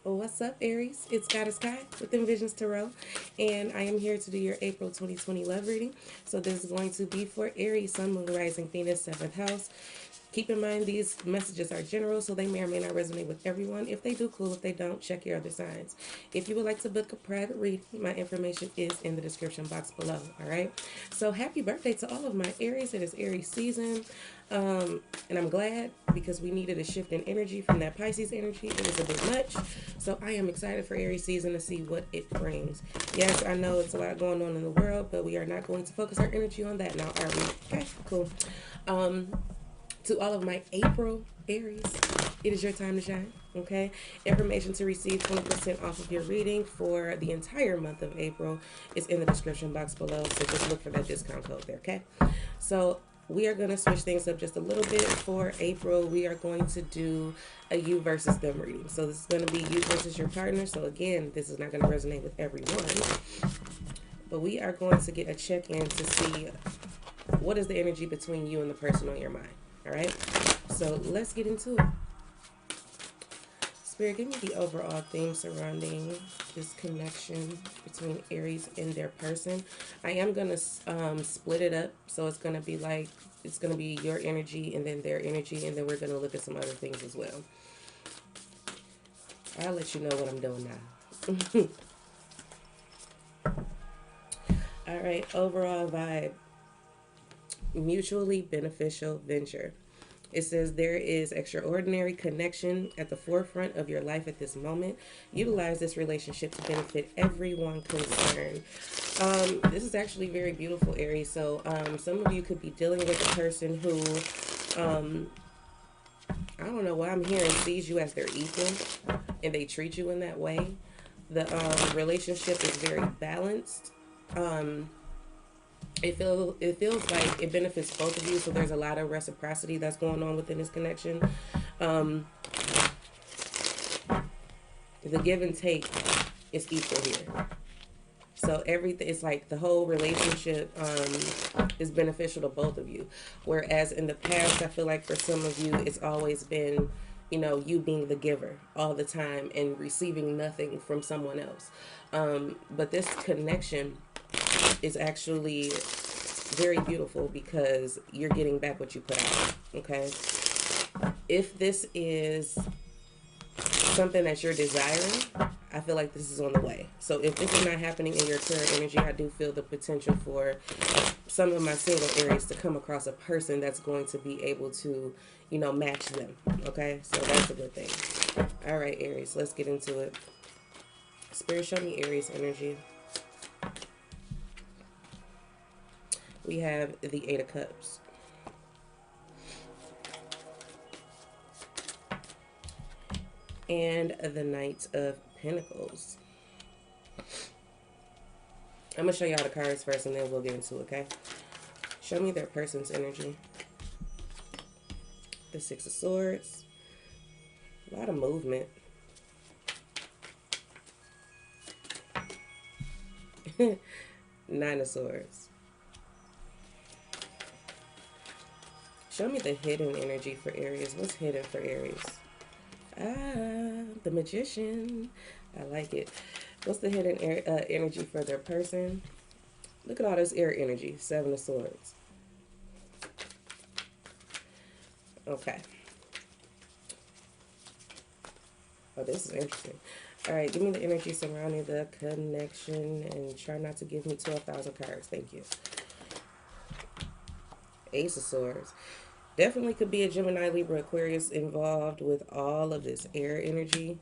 What's up, Aries? It's Goddess Kai with Envisions Tarot, and I am here to do your April 2020 love reading. So this is going to be for Aries, Sun, Moon, Rising, Venus, 7th house. Keep in mind these messages are general, so they may or may not resonate with everyone. If they do, cool. If they don't, check your other signs. If you would like to book a private reading, my information is in the description box below. All right. So happy birthday to all of my Aries. It is Aries season. And I'm glad because we needed a shift in energy from that Pisces energy. It was a bit much. So I am excited for Aries season to see what it brings. Yes, I know it's a lot going on in the world, but we are not going to focus our energy on that now, are we? Okay, cool. Um, to all of my April Aries, it is your time to shine. Okay, information to receive 20% off of your reading for the entire month of April is in the description box below. So just look for that discount code there. Okay, so we are going to switch things up just a little bit for April. We are going to do a you versus them reading. So this is going to be you versus your partner. So again, this is not going to resonate with everyone, but we are going to get a check-in to see what is the energy between you and the person on your mind. All right, so let's get into it. Spirit, give me the overall theme surrounding this connection between Aries and their person. I am going to split it up. So it's going to be like, it's going to be your energy and then their energy. And then we're going to look at some other things as well. I'll let you know what I'm doing now. All right, overall vibe. Mutually beneficial venture. It says there is extraordinary connection at the forefront of your life at this moment. Utilize this relationship to benefit everyone concerned. This is actually very beautiful, Aries. So some of you could be dealing with a person who, I don't know what I'm hearing, sees you as their equal and they treat you in that way. The relationship is very balanced. It feels like it benefits both of you, so there's a lot of reciprocity that's going on within this connection. The give and take is equal here. So everything, it's like the whole relationship is beneficial to both of you. Whereas in the past, I feel like for some of you, it's always been, you know, you being the giver all the time and receiving nothing from someone else. But this connection is actually very beautiful because you're getting back what you put out. Okay, if this is something that you're desiring, I feel like this is on the way. So if this is not happening in your current energy, I do feel the potential for some of my single Aries to come across a person that's going to be able to, you know, match them. Okay, so that's a good thing. All right, Aries, let's get into it. Spirit, show me Aries energy. We have the Eight of Cups. And the Knight of Pentacles. I'm going to show y'all the cards first and then we'll get into it, okay? Show me their person's energy. The Six of Swords. A lot of movement. Nine of Swords. Show me the hidden energy for Aries. What's hidden for Aries? The Magician. I like it. What's the hidden energy for their person? Look at all this air energy. Seven of Swords. Okay. Oh, this is interesting. All right, give me the energy surrounding the connection and try not to give me 12,000 cards. Thank you. Ace of Swords. Definitely could be a Gemini, Libra, Aquarius involved with all of this air energy.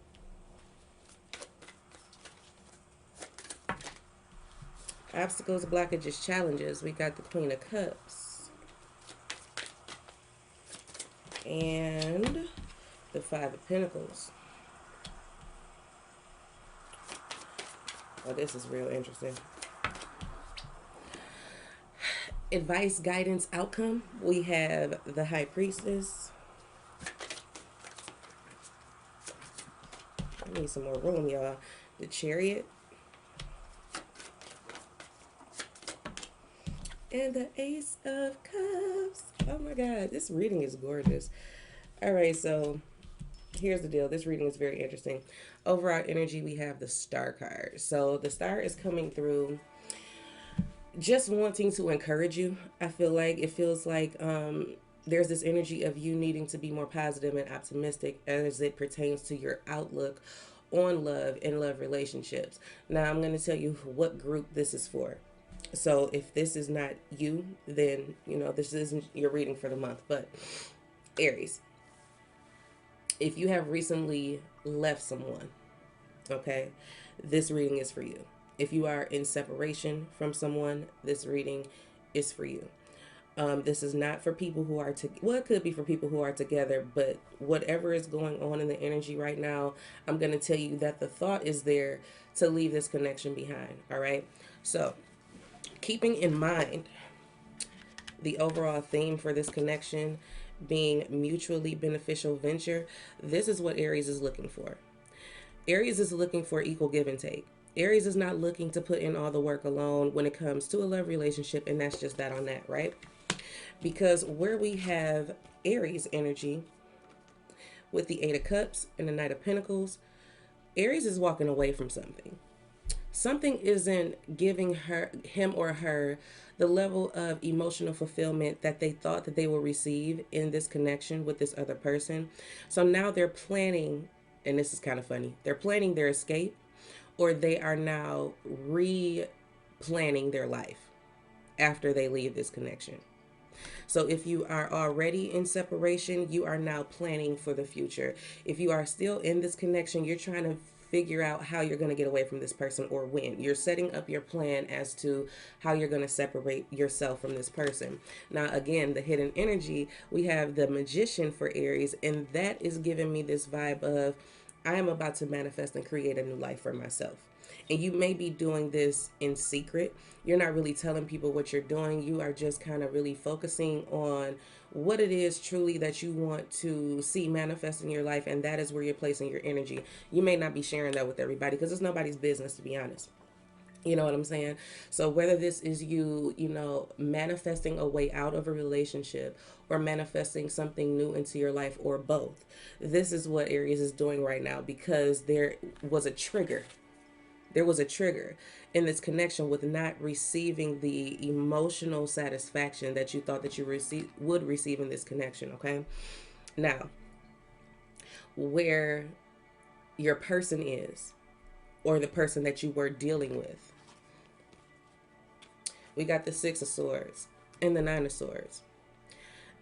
Obstacles, blockages, challenges. We got the Queen of Cups. And the Five of Pentacles. Oh, this is real interesting. Advice, guidance, outcome. We have the High Priestess. I need some more room, y'all. The Chariot. And the Ace of Cups. Oh my God, this reading is gorgeous. All right, so Here's the deal. This reading is very interesting. Overall energy, we have the star card. So the star is coming through just wanting to encourage you. I feel like it feels like there's this energy of you needing to be more positive and optimistic as it pertains to your outlook on love and love relationships. Now, I'm going to tell you what group this is for. So, if this is not you, then this isn't your reading for the month. But Aries, if you have recently left someone, okay, this reading is for you. If you are in separation from someone, this reading is for you. This is not for people who are well, it could be for people who are together, but whatever is going on in the energy right now, I'm going to tell you that the thought is there to leave this connection behind. All right. So, keeping in mind the overall theme for this connection being mutually beneficial venture, this is what Aries is looking for. Aries is looking for equal give and take. Aries is not looking to put in all the work alone when it comes to a love relationship, and that's just that on that, right? Because where we have Aries energy with the Eight of Cups and the Knight of Pentacles, Aries is walking away from something. Something isn't giving him or her the level of emotional fulfillment that they thought that they will receive in this connection with this other person. So now they're planning, and this is kind of funny, they're planning their escape, or they are now re-planning their life after they leave this connection. So if you are already in separation, you are now planning for the future. If you are still in this connection, you're trying to figure out how you're going to get away from this person or when. You're setting up your plan as to how you're going to separate yourself from this person. Now, again, the hidden energy, we have the Magician for Aries, and that is giving me this vibe of I am about to manifest and create a new life for myself. And you may be doing this in secret. You're not really telling people what you're doing. You are just kind of really focusing on what it is truly that you want to see manifest in your life. And that is where you're placing your energy. You may not be sharing that with everybody because it's nobody's business, to be honest. You know what I'm saying? So whether this is you manifesting a way out of a relationship or manifesting something new into your life or both, this is what Aries is doing right now because there was a trigger. There was a trigger in this connection with not receiving the emotional satisfaction that you thought that you would receive in this connection, okay? Now, where your person is or the person that you were dealing with, we got the Six of Swords and the Nine of Swords.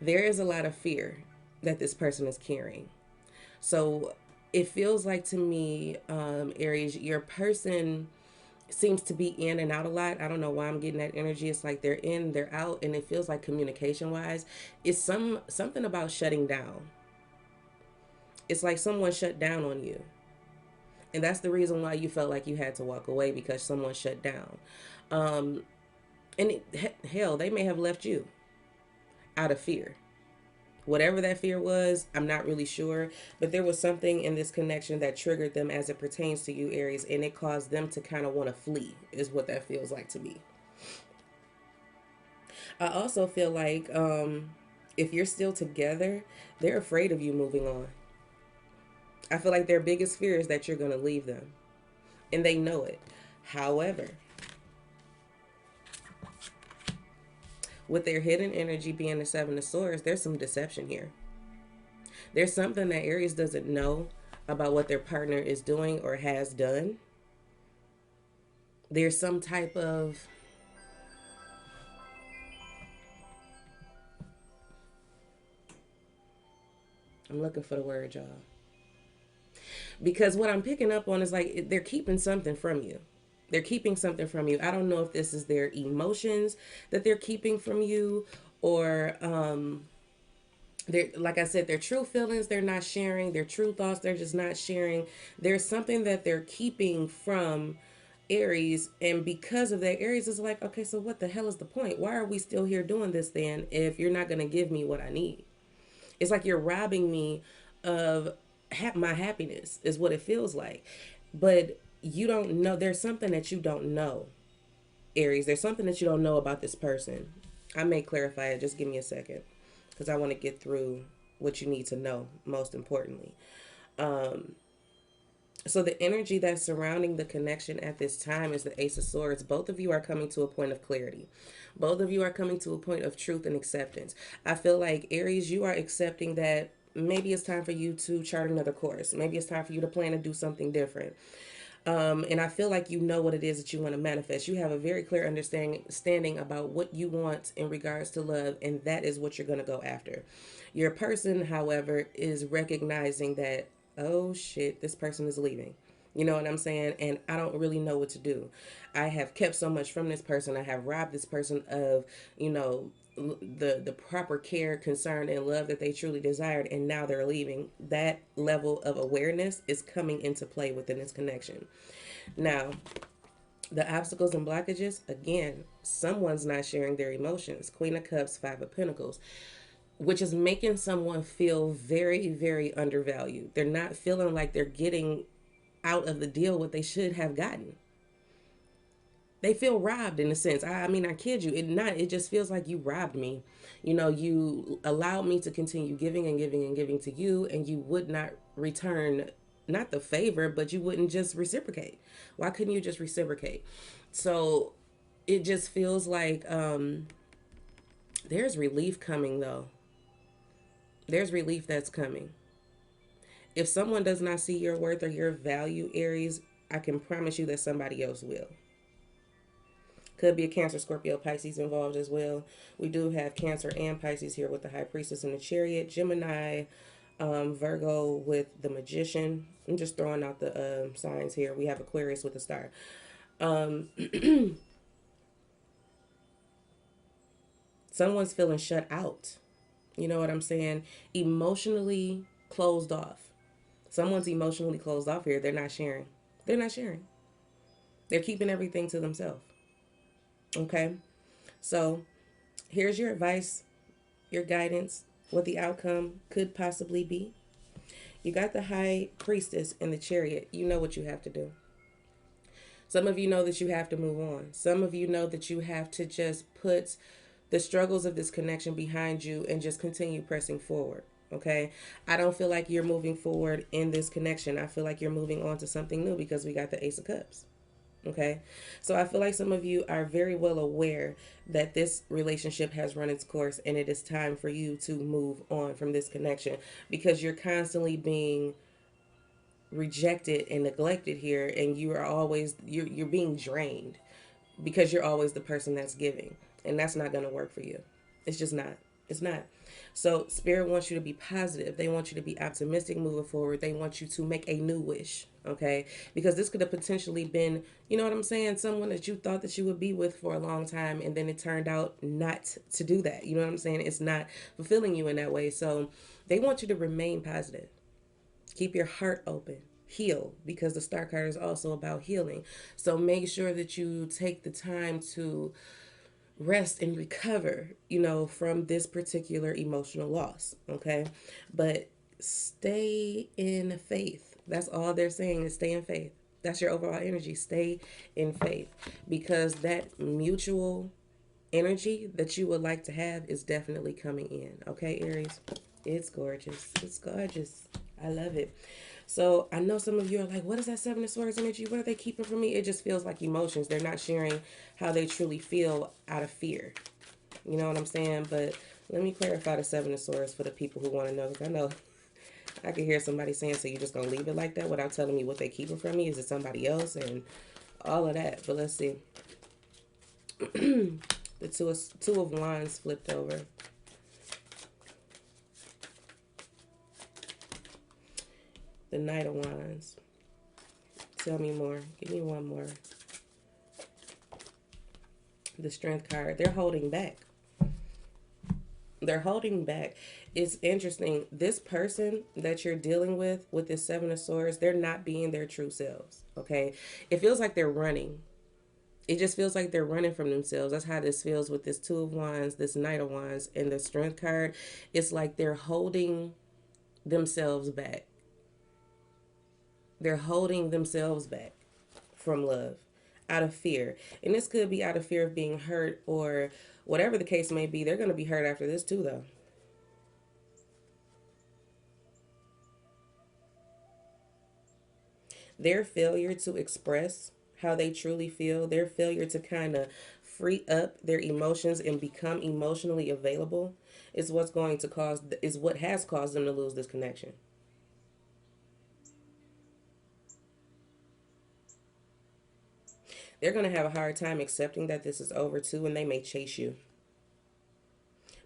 There is a lot of fear that this person is carrying. So it feels like to me, Aries, your person seems to be in and out a lot. I don't know why I'm getting that energy. It's like they're in, they're out, and it feels like communication wise, it's something about shutting down. It's like someone shut down on you. And that's the reason why you felt like you had to walk away because someone shut down. Um, hell, they may have left you out of fear. Whatever that fear was, I'm not really sure, but there was something in this connection that triggered them as it pertains to you, Aries, and it caused them to kind of want to flee, is what that feels like to me. I also feel like if you're still together, they're afraid of you moving on. I feel like their biggest fear is that you're going to leave them, and they know it. However, with their hidden energy being the Seven of Swords, there's some deception here. There's something that Aries doesn't know about what their partner is doing or has done. There's some type of I'm looking for the word, y'all. Because what I'm picking up on is like they're keeping something from you. They're keeping something from you. I don't know if this is their emotions that they're keeping from you or they're, like I said, their true feelings they're not sharing, their true thoughts they're just not sharing. There's something that they're keeping from Aries, and because of that, Aries is like, okay, so what the hell is the point? Why are we still here doing this then if you're not going to give me what I need? It's like you're robbing me of my happiness is what it feels like. But you don't know, there's something that you don't know, Aries. There's something that you don't know about this person. I may clarify it. Just give me a second because I want to get through what you need to know, most importantly. So the energy that's surrounding the connection at this time is the Ace of Swords. Both of you are coming to a point of clarity. Both of you are coming to a point of truth and acceptance. I feel like Aries, you are accepting that maybe it's time for you to chart another course. Maybe it's time for you to plan to do something different. And I feel like you know what it is that you want to manifest. You have a very clear understanding about what you want in regards to love, and that is what you're going to go after. Your person, however, is recognizing that, oh shit, this person is leaving. You know what I'm saying? And I don't really know what to do. I have kept so much from this person. I have robbed this person of, you know, the proper care, concern, and love that they truly desired, and now they're leaving. That level of awareness is coming into play within this connection. Now, the obstacles and blockages, again, someone's not sharing their emotions. Queen of Cups, Five of Pentacles, which is making someone feel very, very undervalued. They're not feeling like they're getting out of the deal what they should have gotten. They feel robbed in a sense. I mean, I kid you. It just feels like you robbed me. You know, you allowed me to continue giving and giving and giving to you, and you would not return not the favor, but you wouldn't just reciprocate. Why couldn't you just reciprocate? So it just feels like there's relief coming though. There's relief that's coming. If someone does not see your worth or your value, Aries, I can promise you that somebody else will. Could be a Cancer, Scorpio, Pisces involved as well. We do have Cancer and Pisces here with the High Priestess and the Chariot. Gemini, Virgo with the Magician. I'm just throwing out the signs here. We have Aquarius with a star. Someone's feeling shut out. You know what I'm saying? Emotionally closed off. Someone's emotionally closed off here. They're not sharing. They're not sharing. They're keeping everything to themselves. Okay? So here's your advice, your guidance, what the outcome could possibly be. You got the High Priestess and the Chariot. You know what you have to do. Some of you know that you have to move on. Some of you know that you have to just put the struggles of this connection behind you and just continue pressing forward. Okay. I don't feel like you're moving forward in this connection. I feel like you're moving on to something new because we got the Ace of Cups. Okay. So I feel like some of you are very well aware that this relationship has run its course and it is time for you to move on from this connection because you're constantly being rejected and neglected here, and you are always you're being drained because you're always the person that's giving, and that's not going to work for you. It's just not. It's not. So spirit wants you to be positive. They want you to be optimistic moving forward. They want you to make a new wish. Okay, because this could have potentially been, you know what I'm saying, someone that you thought that you would be with for a long time, and then it turned out not to do that. You know what I'm saying? It's not fulfilling you in that way. So they want you to remain positive. Keep your heart open. Heal, because the star card is also about healing. So make sure that you take the time to rest and recover, you know, from this particular emotional loss. Okay. But stay in faith. That's all they're saying is stay in faith. That's your overall energy. Stay in faith because that mutual energy that you would like to have is definitely coming in. Okay, Aries? It's gorgeous. It's gorgeous. I love it. So I know some of you are like, what is that Seven of Swords energy? What are they keeping from me? It just feels like emotions. They're not sharing how they truly feel out of fear. You know what I'm saying? But let me clarify the Seven of Swords for the people who want to know. Because I know I could hear somebody saying, so you're just going to leave it like that without telling me what they keeping from me? Is it somebody else? And all of that. But let's see. The two of Wands flipped over. The Knight of Wands. Tell me more. Give me one more. The Strength card. They're holding back. They're holding back. It's interesting. This person that you're dealing with this Seven of Swords, they're not being their true selves. Okay? It feels like they're running. It just feels like they're running from themselves. That's how this feels with this Two of Wands, this Knight of Wands, and the Strength card. It's like they're holding themselves back. They're holding themselves back from love out of fear. And this could be out of fear of being hurt or whatever the case may be. They're going to be hurt after this too, though. Their failure to express how they truly feel, their failure to kind of free up their emotions and become emotionally available is what has caused them to lose this connection. They're going to have a hard time accepting that this is over too, and they may chase you.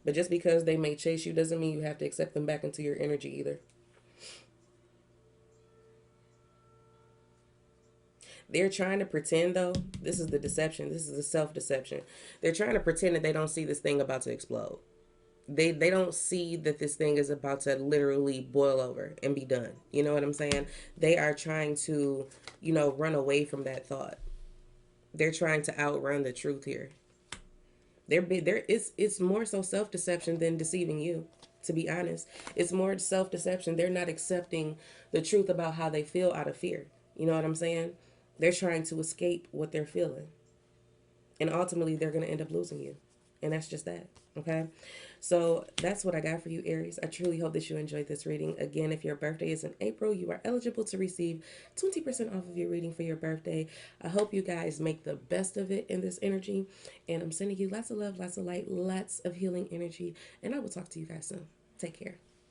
But just because they may chase you doesn't mean you have to accept them back into your energy either. They're trying to pretend, though. This is the deception. This is the self deception. They're trying to pretend that they don't see this thing about to explode. They don't see that this thing is about to literally boil over and be done. You know what I'm saying? They are trying to, run away from that thought. They're trying to outrun the truth here. It's more so self deception than deceiving you. To be honest, it's more self deception. They're not accepting the truth about how they feel out of fear. You know what I'm saying? They're trying to escape what they're feeling, and ultimately they're going to end up losing you, and that's just that. Okay, so that's what I got for you, Aries. I truly hope that you enjoyed this reading. Again, if your birthday is in April, you are eligible to receive 20% off of your reading for your birthday. I hope you guys make the best of it in this energy, and I'm sending you lots of love, lots of light, lots of healing energy, and I will talk to you guys soon. Take care.